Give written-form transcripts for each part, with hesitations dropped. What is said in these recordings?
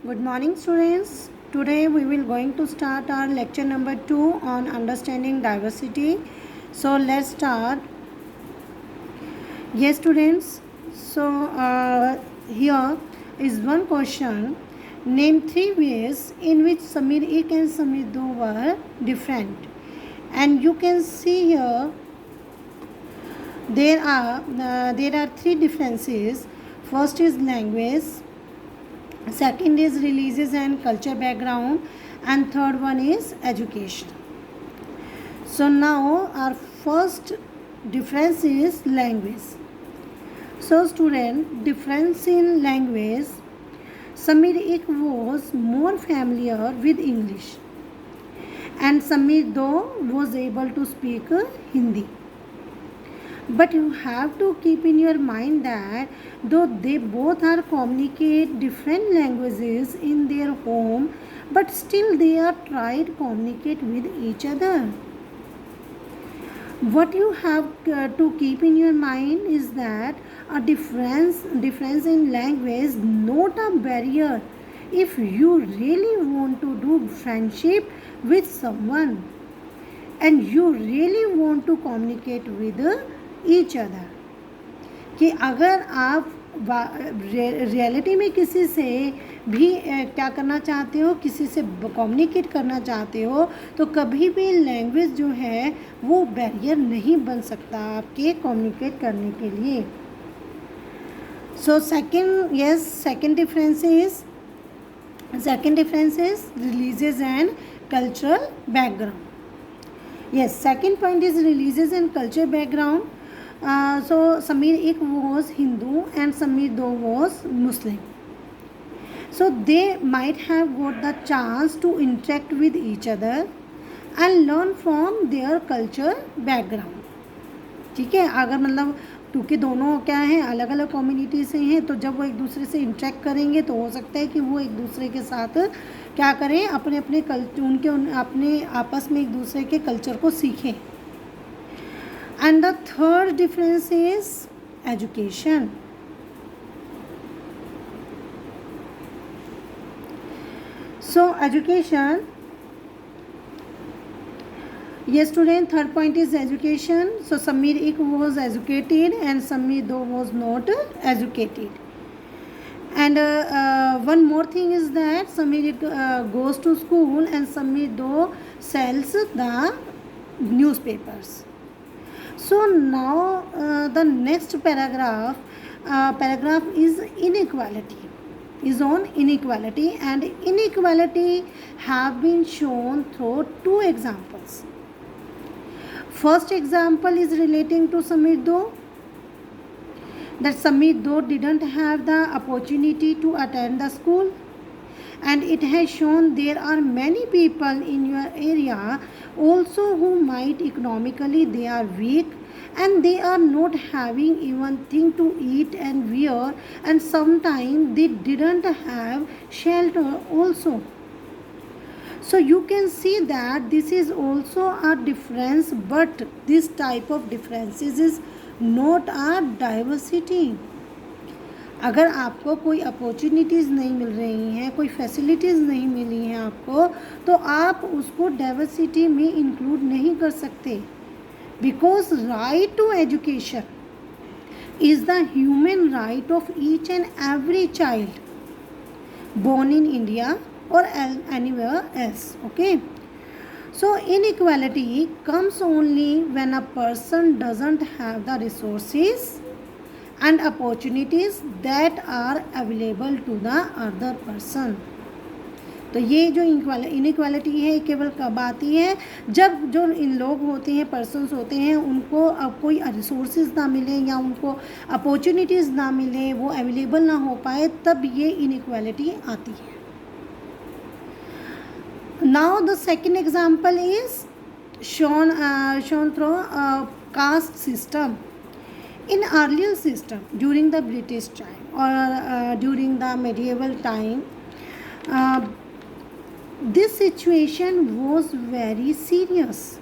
Good morning, students. Today we will going to start our lecture number 2 on understanding diversity. So let's start. Yes, students. So here is one question. Name 3 ways in which Samir ek and Samir do were different. And you can see here there are 3 differences. First is language. Second is religious and culture background, and third one is education. So now our first difference is language. So student, difference in language, Samir ek was more familiar with English and Samir Do was able to speak Hindi. But you have to keep in your mind that though they both are communicate different languages in their home, but still they are try to communicate with each other. What you have to keep in your mind is that a difference in language not a barrier if you really want to do friendship with someone and you really want to communicate with each other कि अगर आप reality में किसी से भी क्या करना चाहते हो, किसी से कम्युनिकेट करना चाहते हो, तो कभी भी लैंग्वेज जो है वो बैरियर नहीं बन सकता आपके कम्युनिकेट करने के लिए. So second difference is religious and cultural background. Yes, second point is religious and culture background. So Samir ek was Hindu and Samir Do was Muslim. So they might have got the chance to interact with each other and learn from their culture background. ठीक है, अगर मतलब क्योंकि दोनों क्या हैं, अलग अलग कम्युनिटी से हैं, तो जब वो एक दूसरे से इंटरेक्ट करेंगे तो हो सकता है कि वो एक दूसरे के साथ क्या करें, अपने अपने आपस में एक दूसरे के कल्चर को सीखें. And the third difference is education. So education, yes student, third point is education. So Samir ek was educated and Samir Do was not educated. And one more thing is that Samir goes to school and Samir Do sells the newspapers. So now the next paragraph is inequality, is on inequality, and inequality have been shown through 2 examples. First example is relating to Samir Do, that Samir Do didn't have the opportunity to attend the school, and it has shown there are many people in your area also who might economically they are weak and they are not having even thing to eat and wear, and sometimes they didn't have shelter also. So you can see that this is also a difference, but this type of differences is not a diversity. अगर आपको कोई opportunities नहीं मिल रही हैं, कोई facilities नहीं मिली हैं आपको, तो आप उसको डाइवर्सिटी में इंक्लूड नहीं कर सकते. Because right to education is the human right of each and every child born in India or anywhere else. Okay, so inequality comes only when a person doesn't have the resources and opportunities that are available to the other person. तो ये जो inequality है केवल कब आती है, जब जो इन लोग होते हैं, पर्सन्स होते हैं, उनको अब कोई रिसोर्सेज ना मिले या उनको अपॉर्चुनिटीज़ ना मिले, वो अवेलेबल ना हो पाए, तब ये इनइक्वालिटी आती है. Now the second example is shown through caste system. In earlier system during the British time or during the medieval time, this situation was very serious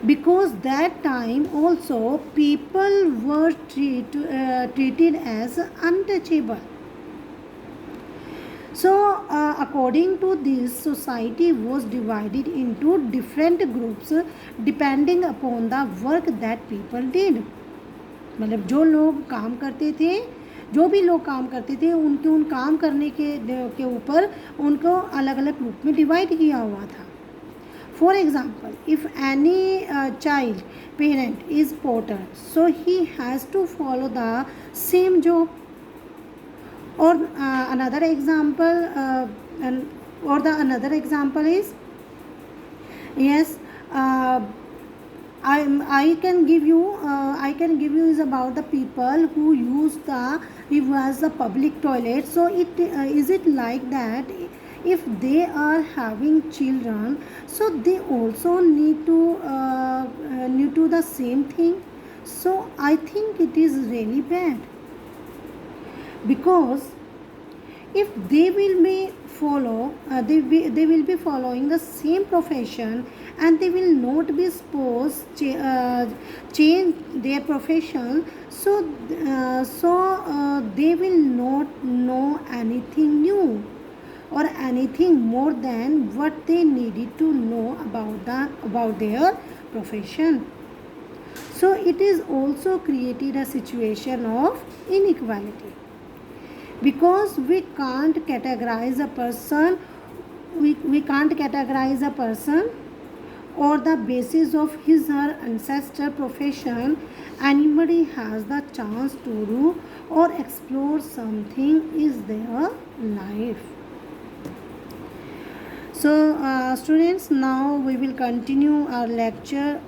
because that time also people were treated as untouchable. So according to this, society was divided into different groups depending upon the work that people did. मतलब जो लोग काम करते थे, जो भी लोग काम करते थे, उनके उन काम करने के ऊपर उनको अलग अलग ग्रुप में डिवाइड किया हुआ था. For example, if any child parent is porter, so he has to follow the same job. Or another example, another example is, yes, I can give you is about the people who use the public toilet. So is it like that if they are having children, so they also need to the same thing. So I think it is really bad, because if they will be they will be following the same profession, and they will not be supposed change their profession, so they will not know anything new or anything more than what they needed to know about their profession. So it is also created a situation of inequality, because we can't categorize a person or the basis of his or her ancestor profession. Anybody has the chance to do or explore something is their life. So students, now we will continue our lecture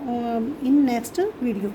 in next video.